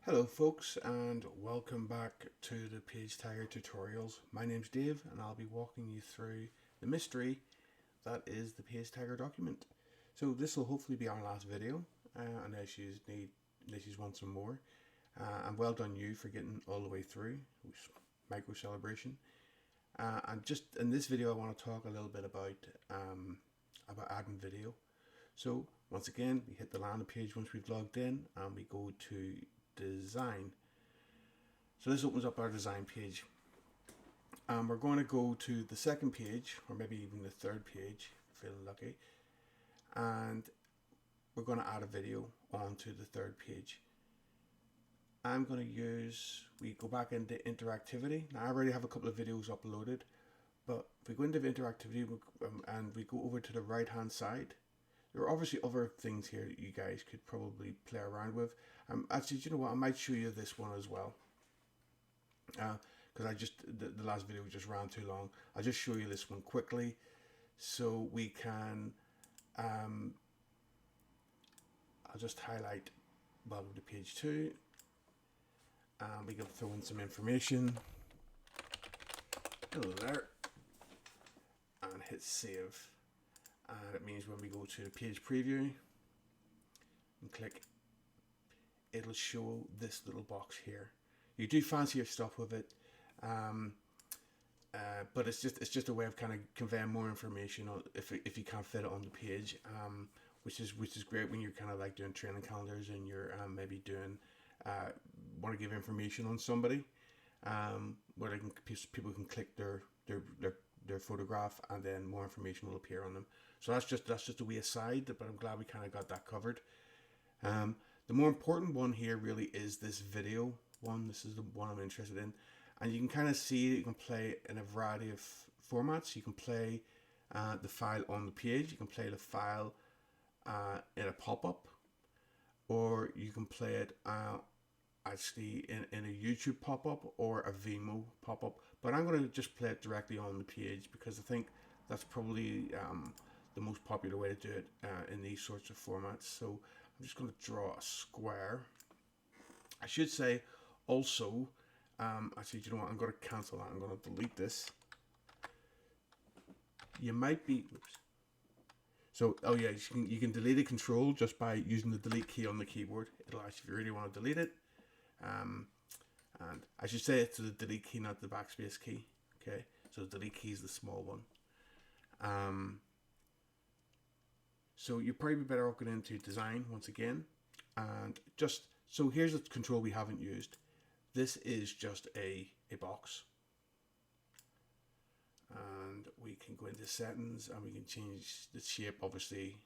Hello folks, and welcome back to the PageTiger Tutorials. My name's Dave and I'll be walking you through the mystery that is the PageTiger document. So this will hopefully be our last video, unless you want some more. And well done you for getting all the way through, micro celebration. And just in this video I want to talk a little bit about adding video. So once again, we hit the landing page once we've logged in and we go to design. So this opens up our design page. We're going to go to the second page, or maybe even the third page, feeling lucky, and we're going to add a video onto the third page. I'm going to we go back into interactivity. Now I already have a couple of videos uploaded, but if we go into interactivity and we go over to the right hand side, there are obviously other things here that you guys could probably play around with. Actually, you know what? I might show you this one as well. Because the last video just ran too long. I'll just show you this one quickly, so we can. I'll just highlight welcome to page 2, and we can throw in some information. Hello there, and hit save. And it means when we go to the page preview and click, it'll show this little box here. You do fancier stuff with it, but it's just a way of kind of conveying more information if you can't fit it on the page, which is great when you're kind of like doing training calendars and you're maybe doing want to give information on somebody, where people can click their photograph and then more information will appear on them. So that's just a wee aside, but I'm glad we kind of got that covered. The more important one here really is this video one. This is the one I'm interested in, and you can kind of see that you can play in a variety of formats. You can play the file on the page, you can play the file in a pop-up, or you can play it actually in a YouTube pop-up or a Vimeo pop-up, but I'm going to just play it directly on the page because I think that's probably the most popular way to do it in these sorts of formats. So I'm just going to draw a square. I should say also, actually, you know what, I'm going to cancel that. I'm going to delete this. You might be, oops. So, oh yeah, you can delete a control just by using the delete key on the keyboard. It'll ask if you really want to delete it. And I should say it's the delete key, not the backspace key. Okay, so the delete key is the small one. So you'd probably be better off going into design once again, and just so here's a control we haven't used. This is just a box, and we can go into settings and we can change the shape, obviously,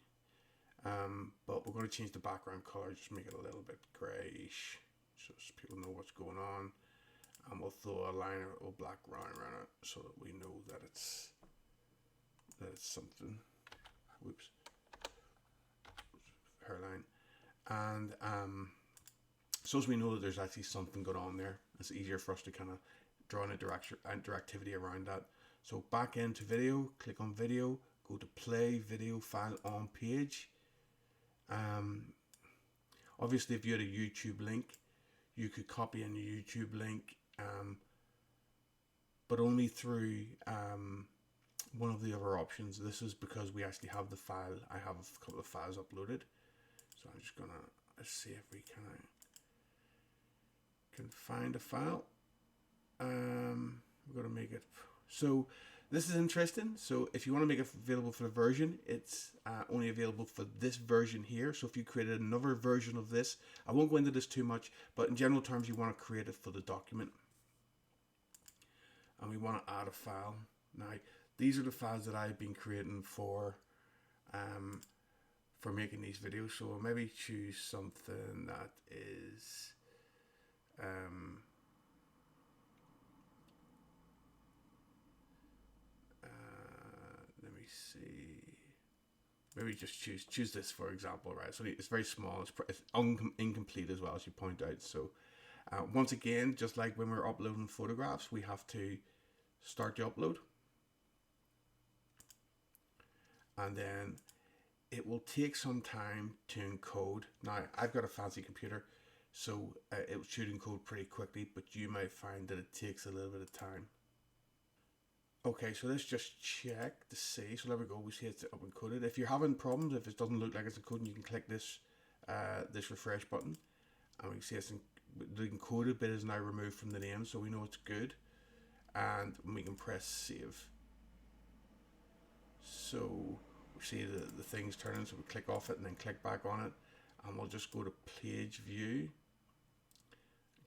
but we're going to change the background color, just make it a little bit grayish, so people know what's going on, and we'll throw a line or black line around it so that we know that it's something. Whoops. Hairline. And so as we know that there's actually something going on there, it's easier for us to kind of draw an interactivity around that. So back into video, click on video, go to play video file on page. Obviously if you had a YouTube link, you could copy in the YouTube link, but only through one of the other options. This is because we actually have the file. I have a couple of files uploaded, so I'm just gonna see if we can find a file. We're gonna make it so. This is interesting. So if you want to make it available for the version, it's only available for this version here. So if you created another version of this, I won't go into this too much, but in general terms, you want to create it for the document. And we want to add a file. Now, these are the files that I've been creating for making these videos. So I'll maybe choose something that is let me see. Maybe just choose this for example, right? So it's very small. It's incomplete as well, as you point out. So once again, just like when we're uploading photographs, we have to start the upload, and then it will take some time to encode. Now I've got a fancy computer, So it should encode pretty quickly, but you might find that it takes a little bit of time. Okay, so let's just check to see. So there we go. We see it's up encoded. If you're having problems, if it doesn't look like it's encoding, you can click this this refresh button, and we can see it's the encoded bit is now removed from the name, so we know it's good. And we can press save. So we see the things turning. So we click off it and then click back on it, and we'll just go to page view.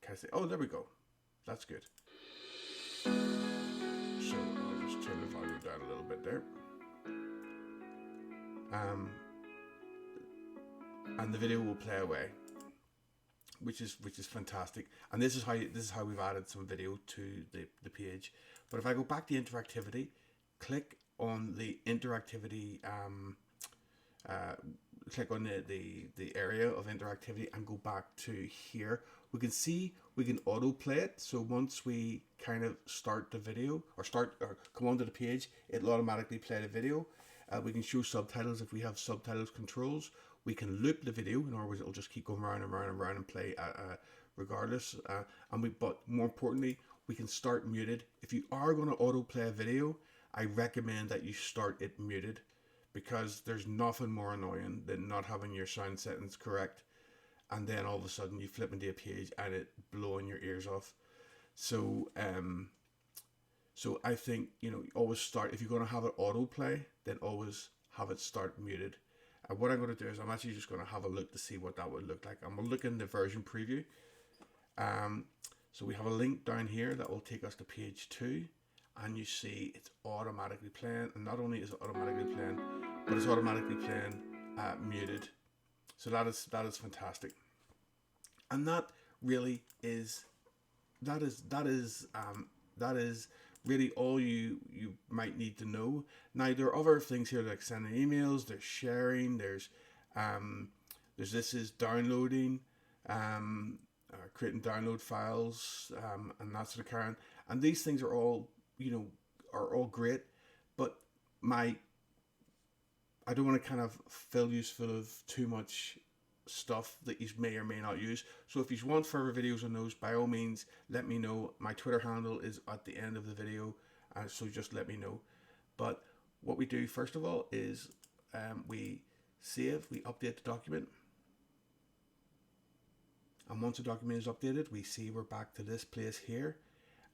Okay, oh, there we go. That's good. So I'll just turn the volume down a little bit there. And the video will play away, which is fantastic. And this is how we've added some video to the page. But if I go back to interactivity, click on the interactivity, click on the area of interactivity and go back to here. We can see we can autoplay it. So once we kind of start the video or come onto the page, it'll automatically play the video. We can show subtitles if we have subtitles controls. We can loop the video, in other words, it'll just keep going round and round and round and play regardless. But more importantly, we can start muted. If you are going to autoplay a video, I recommend that you start it muted, because there's nothing more annoying than not having your sound settings correct, and then all of a sudden you flip into a page and it blowing your ears off. So so I think, always start, if you're going to have it autoplay, then always have it start muted. And what I'm going to do is I'm actually just going to have a look to see what that would look like. I'm going to look in the version preview. So we have a link down here that will take us to page 2, and you see it's automatically playing. And not only is it automatically playing, but it's automatically playing muted. So that is fantastic. And that really is really all you might need to know. Now there are other things here like sending emails, there's sharing, there's this is downloading, creating download files, and that sort of kind. And these things are all great, but I don't want to kind of fill you full of too much stuff that you may or may not use. So if you want further videos on those, by all means let me know. My Twitter handle is at the end of the video, so just let me know. But what we do first of all is we update the document, and once the document is updated, we see we're back to this place here,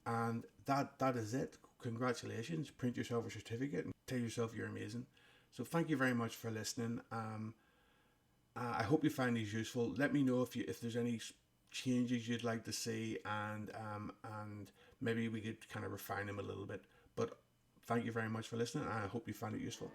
and that is it. Congratulations, print yourself a certificate and tell yourself you're amazing. So thank you very much for listening. I hope you find these useful. Let me know if there's any changes you'd like to see, and maybe we could kind of refine them a little bit. But thank you very much for listening, and I hope you found it useful.